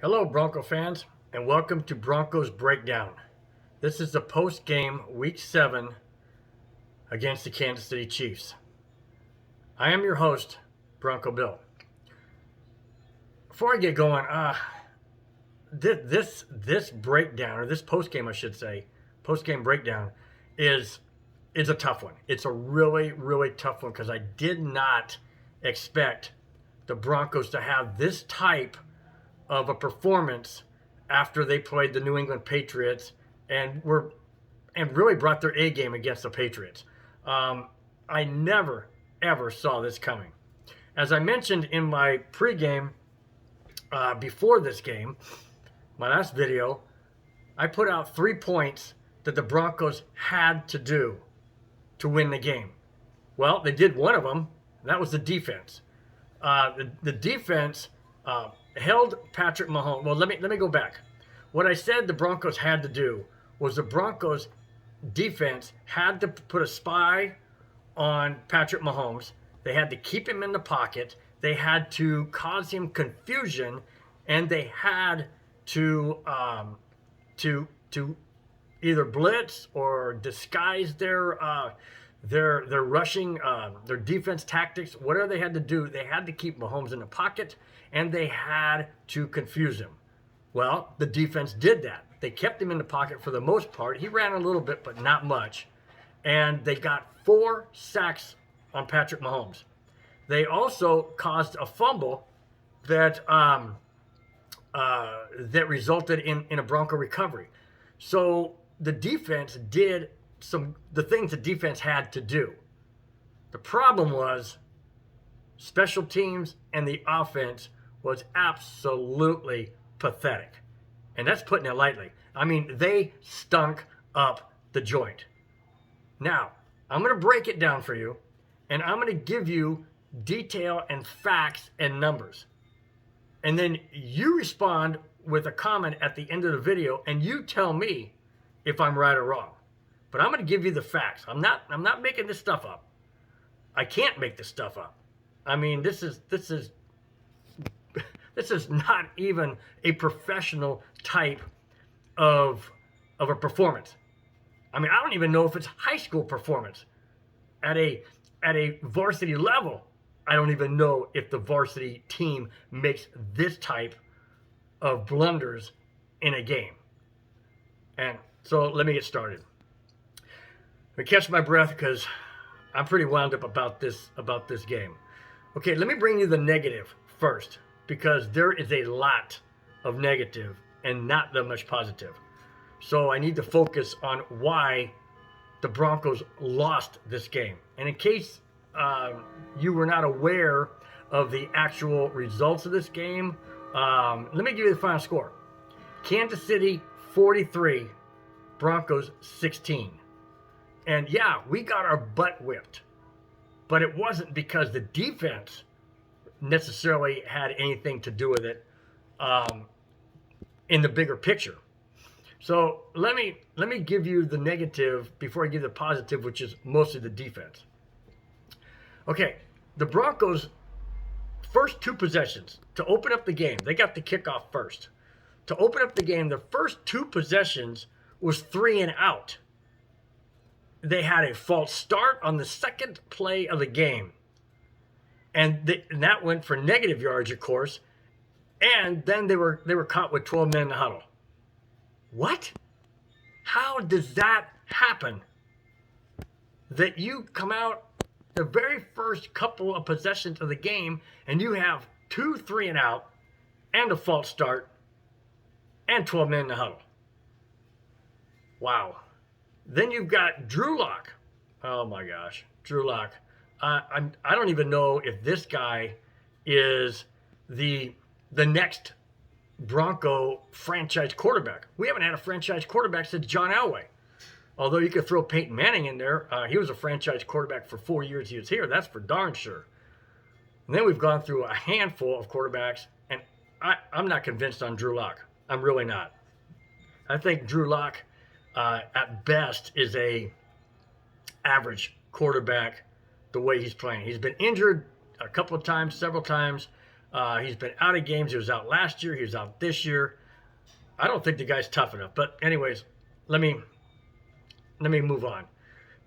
Hello, Bronco fans, and welcome to Broncos Breakdown. This is the post-game Week 7 against the Kansas City Chiefs. I am your host, Bronco Bill. Before I get going, this breakdown, or this post-game, I should say, post-game breakdown, is a tough one. It's a really, really tough one because I did not expect the Broncos to have this type of a performance after they played the New England Patriots and really brought their A game against the Patriots. I never ever saw this coming. As I mentioned in my pregame before this game, my last video, I put out 3 points that the Broncos had to do to win the game. Well, they did one of them. And that was the defense. The defense held Patrick Mahomes. Well, let me go back. What I said the Broncos had to do was the Broncos defense had to put a spy on Patrick Mahomes. They had to keep him in the pocket. They had to cause him confusion, and they had to either blitz or disguise their rushing, their defense tactics, whatever they had to do. They had to keep Mahomes in the pocket, and they had to confuse him. Well, the defense did that. They kept him in the pocket for the most part. He ran a little bit, but not much. And they got 4 sacks on Patrick Mahomes. They also caused a fumble that that resulted in a Bronco recovery. So the defense did the things the defense had to do. The problem was special teams and the offense was absolutely pathetic. And that's putting it lightly. I mean, they stunk up the joint. Now, I'm going to break it down for you, and I'm going to give you detail and facts and numbers. And then you respond with a comment at the end of the video, and you tell me if I'm right or wrong. But I'm going to give you the facts. I'm not making this stuff up. I can't make this stuff up. I mean, this is not even a professional type of a performance. I mean, I don't even know if it's high school performance. At a varsity level, I don't even know if the varsity team makes this type of blunders in a game. And so let me get started. Let me catch my breath because I'm pretty wound up about this game. Okay, let me bring you the negative first, because there is a lot of negative and not that much positive. So I need to focus on why the Broncos lost this game. And in case you were not aware of the actual results of this game, let me give you the final score. Kansas City 43, Broncos 16. And yeah, we got our butt whipped. But it wasn't because the defense necessarily had anything to do with it in the bigger picture. So let me give you the negative before I give the positive, which is mostly the defense. Okay, the Broncos' first 2 possessions to open up the game, they got the kickoff first. To open up the game, the first 2 possessions was 3 and out. They had a false start on the second play of the game. And that went for negative yards, of course. And then they were caught with 12 men in the huddle. What? How does that happen? That you come out the very first couple of possessions of the game and you have 2 3 and out and a false start and 12 men in the huddle. Wow. Then you've got Drew Lock. Oh my gosh, Drew Lock. I don't even know if this guy is the next Bronco franchise quarterback. We haven't had a franchise quarterback since John Elway. Although you could throw Peyton Manning in there. He was a franchise quarterback for 4 years he was here. That's for darn sure. And then we've gone through a handful of quarterbacks, and I'm not convinced on Drew Lock. I'm really not. I think Drew Lock, at best, is a average quarterback the way he's playing. He's been injured a couple of times, several times. He's been out of games. He was out last year. He was out this year. I don't think the guy's tough enough. But anyways, let me move on.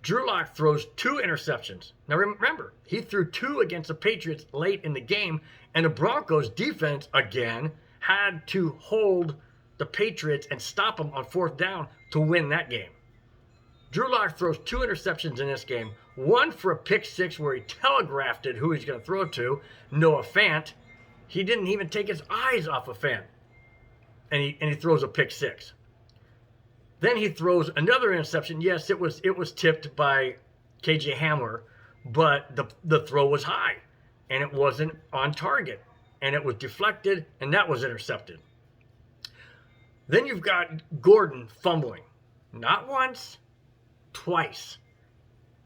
Drew Lock throws 2 interceptions. Now remember, he threw 2 against the Patriots late in the game, and the Broncos defense, again, had to hold the Patriots and stop them on 4th down to win that game. Drew Lock throws 2 interceptions in this game. One for a pick 6 where he telegraphed it who he's going to throw to, Noah Fant. He didn't even take his eyes off of Fant. And he throws a pick 6. Then he throws another interception. Yes, it was tipped by KJ Hamler, but the throw was high, and it wasn't on target, and it was deflected, and that was intercepted. Then you've got Gordon fumbling, not once, twice,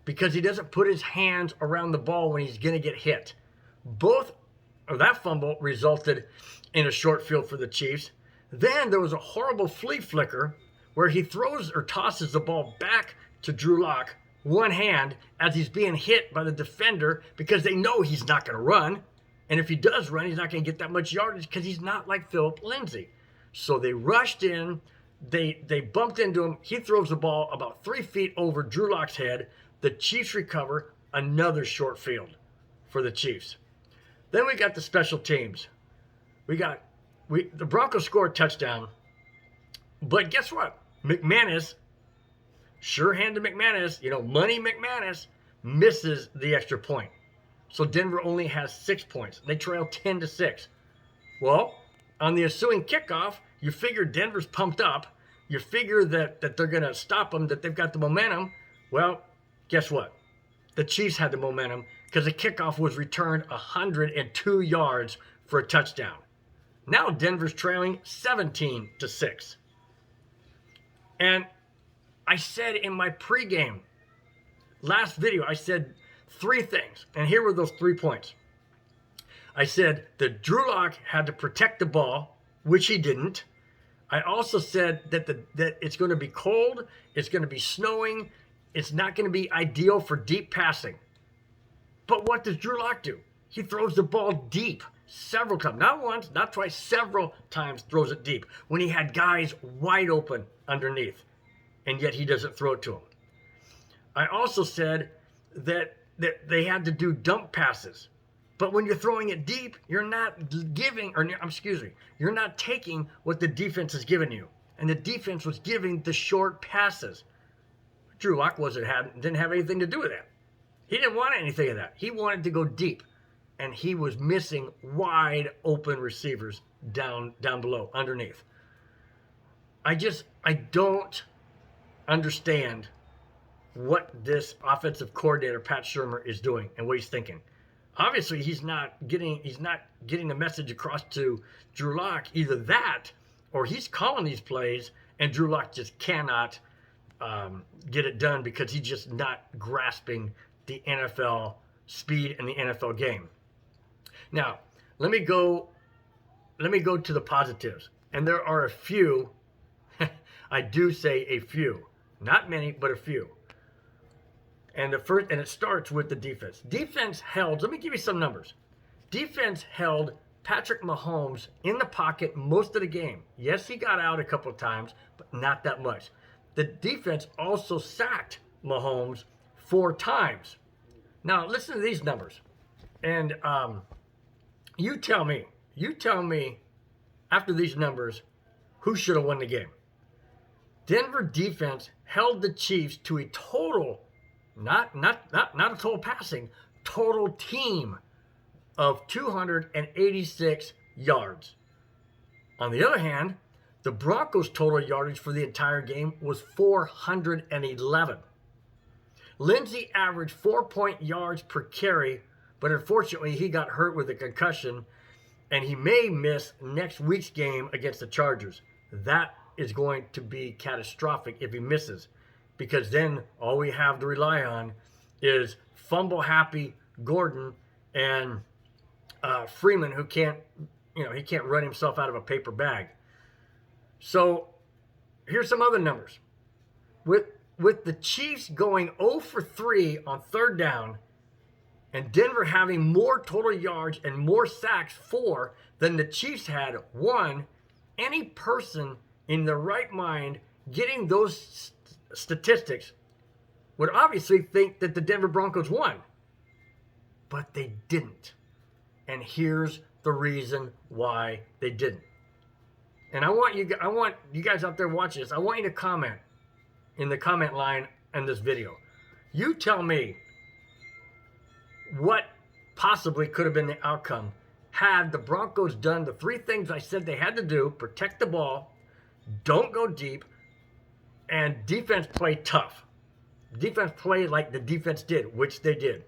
because he doesn't put his hands around the ball when he's going to get hit. That fumble resulted in a short field for the Chiefs. Then there was a horrible flea flicker where he throws or tosses the ball back to Drew Lock, one hand, as he's being hit by the defender because they know he's not going to run. And if he does run, he's not going to get that much yardage because he's not like Philip Lindsay. So they rushed in. They bumped into him. He throws the ball about 3 feet over Drew Lock's head. The Chiefs recover, another short field for the Chiefs. Then we got the special teams. The Broncos scored a touchdown. But guess what? McManus, sure-handed McManus, money McManus, misses the extra point. So Denver only has 6 points. They trail 10-6. Well, on the ensuing kickoff, you figure Denver's pumped up. You figure that they're going to stop them, that they've got the momentum. Well, guess what? The Chiefs had the momentum because the kickoff was returned 102 yards for a touchdown. Now Denver's trailing 17-6. And I said in my pregame, last video, I said 3 things. And here were those 3 points. I said that Drew Lock had to protect the ball, which he didn't. I also said that it's going to be cold. It's going to be snowing. It's not going to be ideal for deep passing. But what does Drew Lock do? He throws the ball deep several times. Not once, not twice, several times throws it deep when he had guys wide open underneath, and yet he doesn't throw it to them. I also said that they had to do dump passes. But when you're throwing it deep, you're not you're not taking what the defense is giving you. And the defense was giving the short passes. Drew Lock didn't have anything to do with that. He didn't want anything of that. He wanted to go deep. And he was missing wide open receivers down below, underneath. I don't understand what this offensive coordinator, Pat Shurmur, is doing and what he's thinking. Obviously, he's not getting the message across to Drew Lock. Either that, or he's calling these plays, and Drew Lock just cannot get it done because he's just not grasping the NFL speed and the NFL game. Now, let me go to the positives, and there are a few. I do say a few, not many, but a few. And it starts with the defense. Defense held. Let me give you some numbers. Defense held Patrick Mahomes in the pocket most of the game. Yes, he got out a couple of times, but not that much. The defense also sacked Mahomes 4 times. Now, listen to these numbers, and you tell me after these numbers who should have won the game. Denver defense held the Chiefs to a total, not a total passing, total team of 286 yards. On the other hand, the Broncos' total yardage for the entire game was 411. Lindsay averaged 4 yards per carry, but unfortunately he got hurt with a concussion, and he may miss next week's game against the Chargers. That is going to be catastrophic if he misses, because then all we have to rely on is fumble-happy Gordon and Freeman, who can't run himself out of a paper bag. So here's some other numbers. With the Chiefs going 0 for 3 on 3rd down, and Denver having more total yards and more sacks for than the Chiefs had, one, any person in their right mind getting those statistics would obviously think that the Denver Broncos won. But they didn't. And here's the reason why they didn't. And I want you guys out there watching this, I want you to comment in the comment line in this video. You tell me what possibly could have been the outcome had the Broncos done the three things I said they had to do: protect the ball, don't go deep, and defense play tough. Defense play like the defense did, which they did.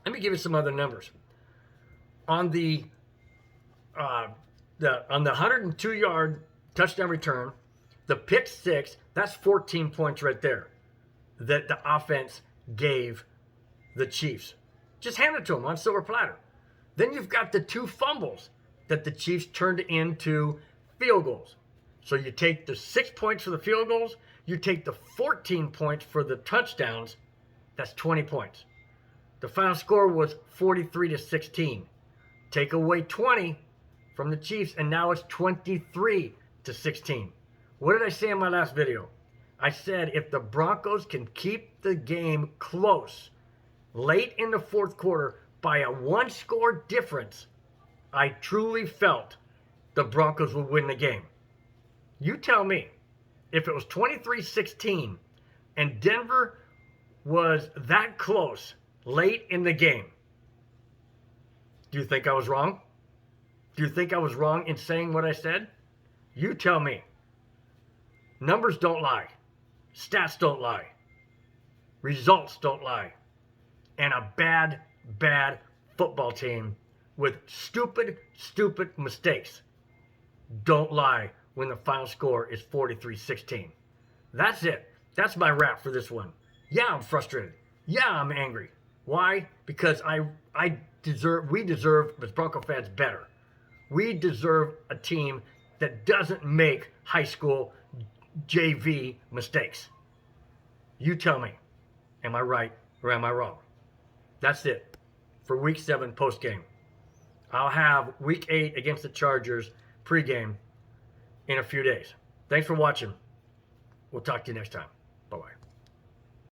Let me give you some other numbers. On the 102-yard touchdown return, the pick six, that's 14 points right there that the offense gave the Chiefs. Just hand it to them on silver platter. Then you've got the two fumbles that the Chiefs turned into field goals. So you take the 6 points for the field goals, you take the 14 points for the touchdowns, that's 20 points. The final score was 43-16. Take away 20 from the Chiefs, and now it's 23-16. What did I say in my last video? I said if the Broncos can keep the game close late in the fourth quarter by a one-score difference, I truly felt the Broncos would win the game. You tell me, if it was 23-16 and Denver was that close late in the game, do you think I was wrong? Do you think I was wrong in saying what I said? You tell me. Numbers don't lie. Stats don't lie. Results don't lie. And a bad, bad football team with stupid, stupid mistakes don't lie when the final score is 43-16. That's it. That's my wrap for this one. Yeah, I'm frustrated. Yeah, I'm angry. Why? Because we deserve, as Bronco fans, better. We deserve a team that doesn't make high school JV mistakes. You tell me, am I right or am I wrong? That's it for Week 7 post-game. I'll have Week 8 against the Chargers pregame in a few days. Thanks for watching. We'll talk to you next time.